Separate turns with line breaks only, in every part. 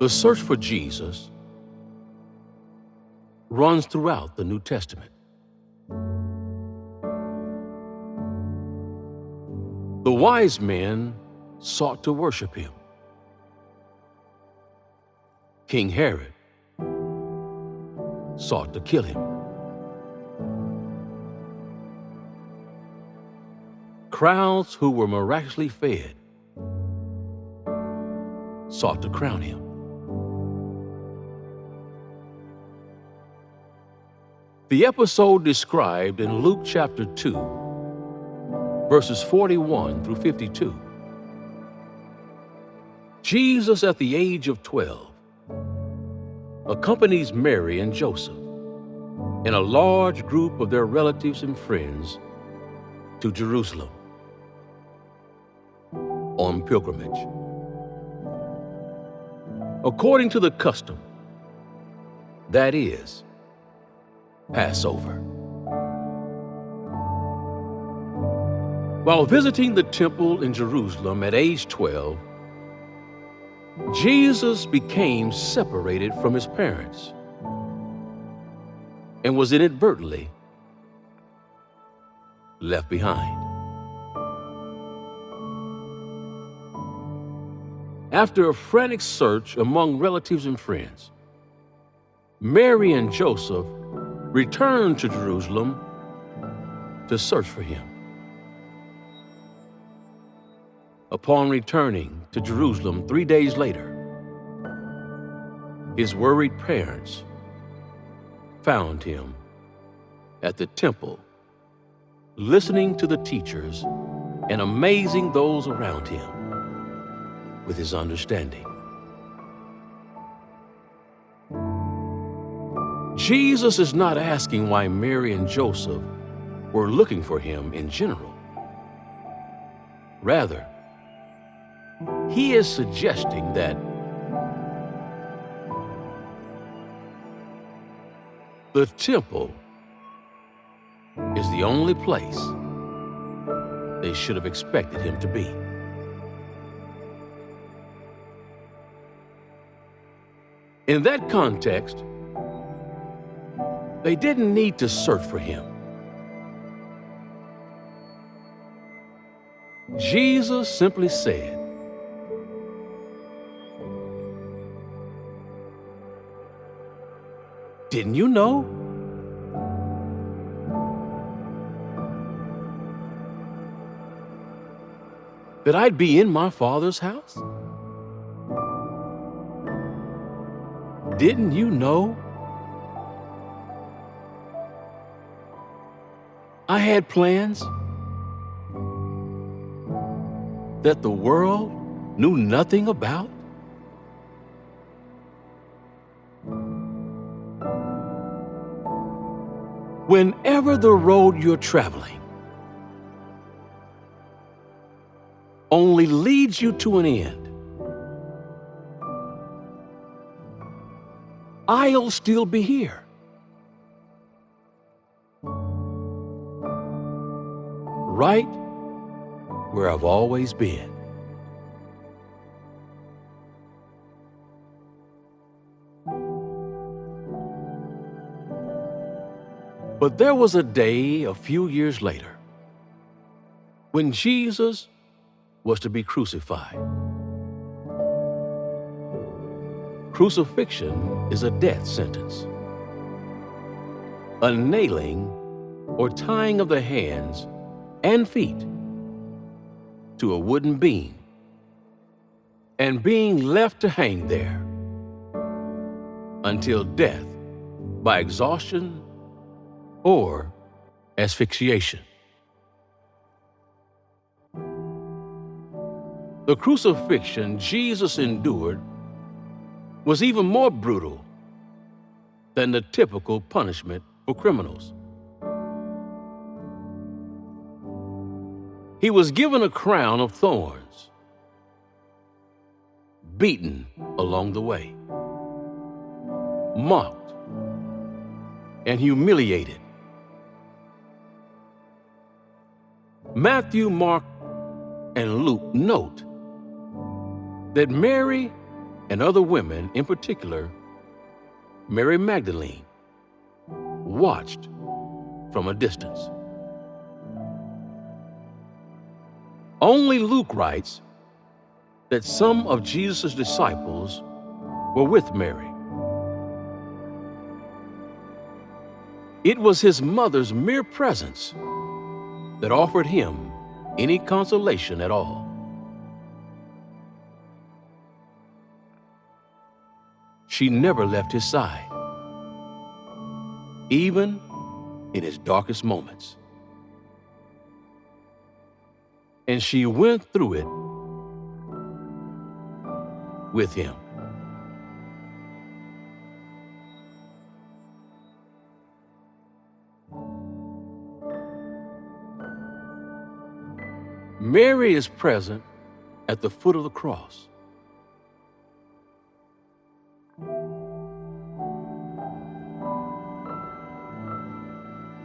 The search for Jesus runs throughout the New Testament. The wise men sought to worship him. King Herod sought to kill him. Crowds who were miraculously fed sought to crown him. The episode described in Luke chapter 2, verses 41 through 52. Jesus, at the age of 12, accompanies Mary and Joseph and a large group of their relatives and friends to Jerusalem on pilgrimage. According to the custom, that is, Passover. While visiting the temple in Jerusalem at age 12, Jesus became separated from his parents and was inadvertently left behind. After a frantic search among relatives and friends, Mary and Joseph returned to Jerusalem to search for him. Upon returning to Jerusalem 3 days later, his worried parents found him at the temple, listening to the teachers and amazing those around him with his understanding. Jesus is not asking why Mary and Joseph were looking for him in general. Rather, he is suggesting that the temple is the only place they should have expected him to be. In that context, they didn't need to search for him. Jesus simply said, "Didn't you know? That I'd be in my Father's house? Didn't you know I had plans that the world knew nothing about?" Whenever the road you're traveling only leads you to an end, I'll still be here. Right where I've always been. But there was a day a few years later when Jesus was to be crucified. Crucifixion is a death sentence. A nailing or tying of the hands and feet to a wooden beam and being left to hang there until death by exhaustion or asphyxiation. The crucifixion Jesus endured was even more brutal than the typical punishment for criminals. He was given a crown of thorns, beaten along the way, mocked, and humiliated. Matthew, Mark, and Luke note that Mary and other women, in particular Mary Magdalene, watched from a distance. Only Luke writes that some of Jesus' disciples were with Mary. It was his mother's mere presence that offered him any consolation at all. She never left his side, even in his darkest moments. And she went through it with him. Mary is present at the foot of the cross.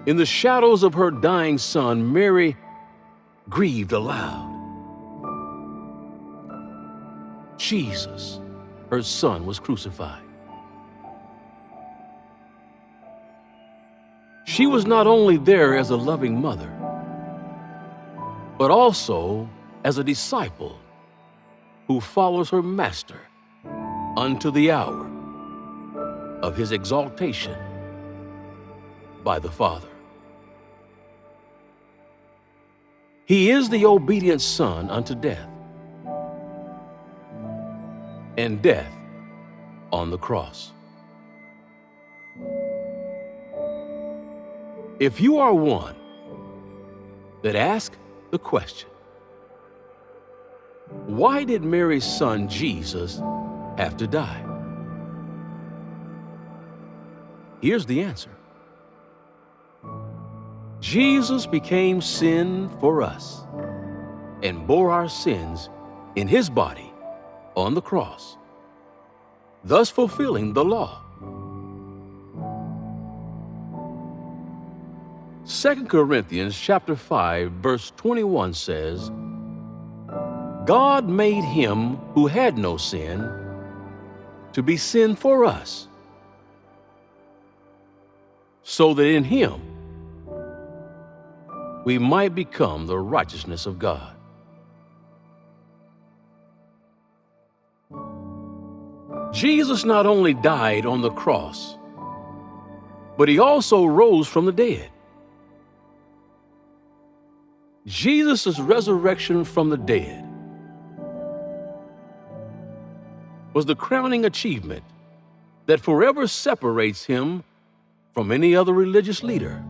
In the shadows of her dying son, Mary grieved aloud. Jesus, her son, was crucified. She was not only there as a loving mother, but also as a disciple who follows her master unto the hour of his exaltation by the Father. He is the obedient Son unto death, and death on the cross. If you are one that asks the question, why did Mary's son Jesus have to die? Here's the answer. Jesus became sin for us and bore our sins in his body on the cross, thus fulfilling the law. 2 Corinthians chapter 5, verse 21 says, God made him who had no sin to be sin for us, so that in him we might become the righteousness of God. Jesus not only died on the cross, but he also rose from the dead. Jesus' resurrection from the dead was the crowning achievement that forever separates him from any other religious leader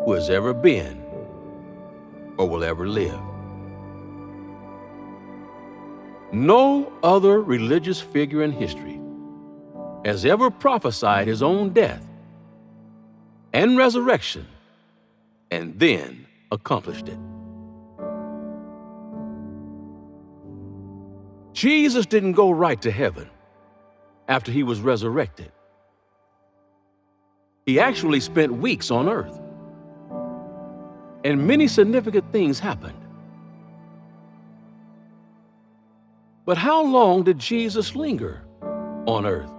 who has ever been or will ever live. No other religious figure in history has ever prophesied his own death and resurrection and then accomplished it. Jesus didn't go right to heaven after he was resurrected. He actually spent weeks on earth, and many significant things happened. But how long did Jesus linger on earth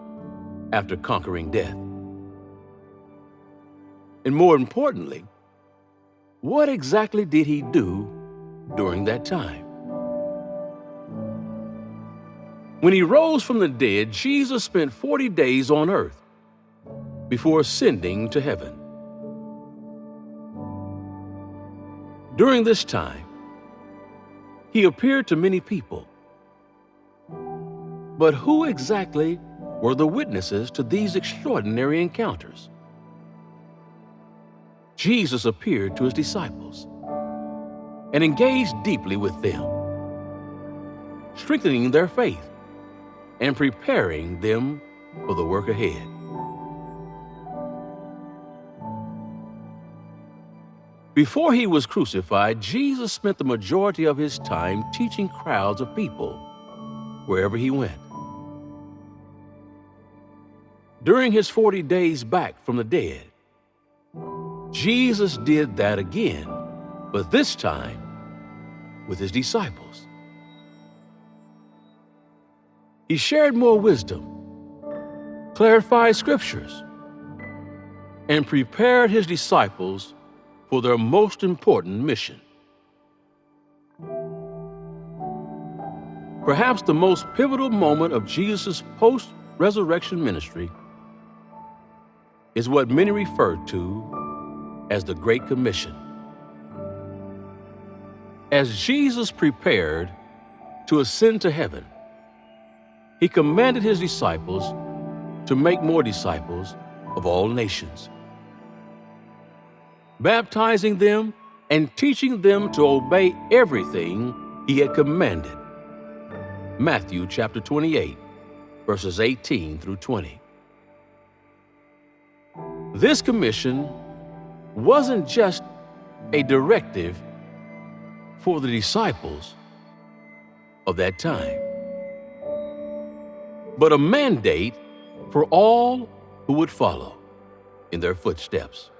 after conquering death? And more importantly, what exactly did he do during that time? When he rose from the dead, Jesus spent 40 days on earth before ascending to heaven. During this time, he appeared to many people. But who exactly were the witnesses to these extraordinary encounters? Jesus appeared to his disciples and engaged deeply with them, strengthening their faith and preparing them for the work ahead. Before he was crucified, Jesus spent the majority of his time teaching crowds of people wherever he went. During his 40 days back from the dead, Jesus did that again, but this time with his disciples. He shared more wisdom, clarified scriptures, and prepared his disciples for their most important mission. Perhaps the most pivotal moment of Jesus' post-resurrection ministry is what many refer to as the Great Commission. As Jesus prepared to ascend to heaven, he commanded his disciples to make more disciples of all nations, baptizing them and teaching them to obey everything he had commanded. Matthew chapter 28, verses 18 through 20. This commission wasn't just a directive for the disciples of that time, but a mandate for all who would follow in their footsteps.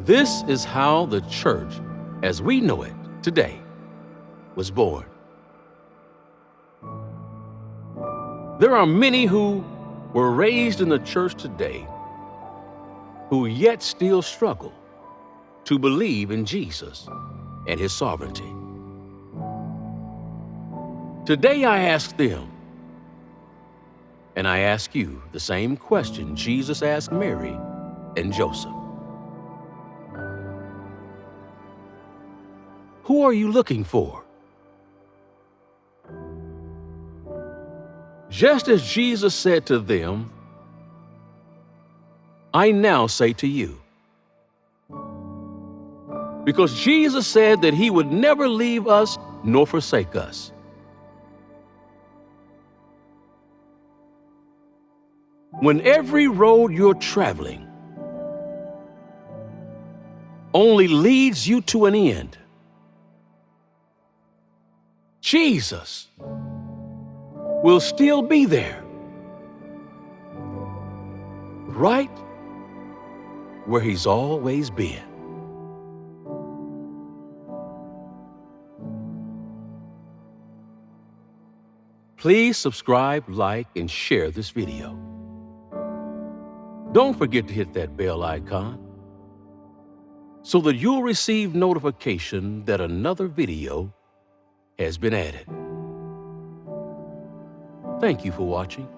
This is how the church, as we know it today, was born. There are many who were raised in the church today who yet still struggle to believe in Jesus and his sovereignty. Today I ask them, and I ask you the same question Jesus asked Mary and Joseph. Who are you looking for? Just as Jesus said to them, I now say to you. Because Jesus said that he would never leave us nor forsake us. When every road you're traveling only leads you to an end, Jesus will still be there, right where he's always been. Please subscribe, like, and share this video. Don't forget to hit that bell icon so that you'll receive notification that another video has been added. Thank you for watching.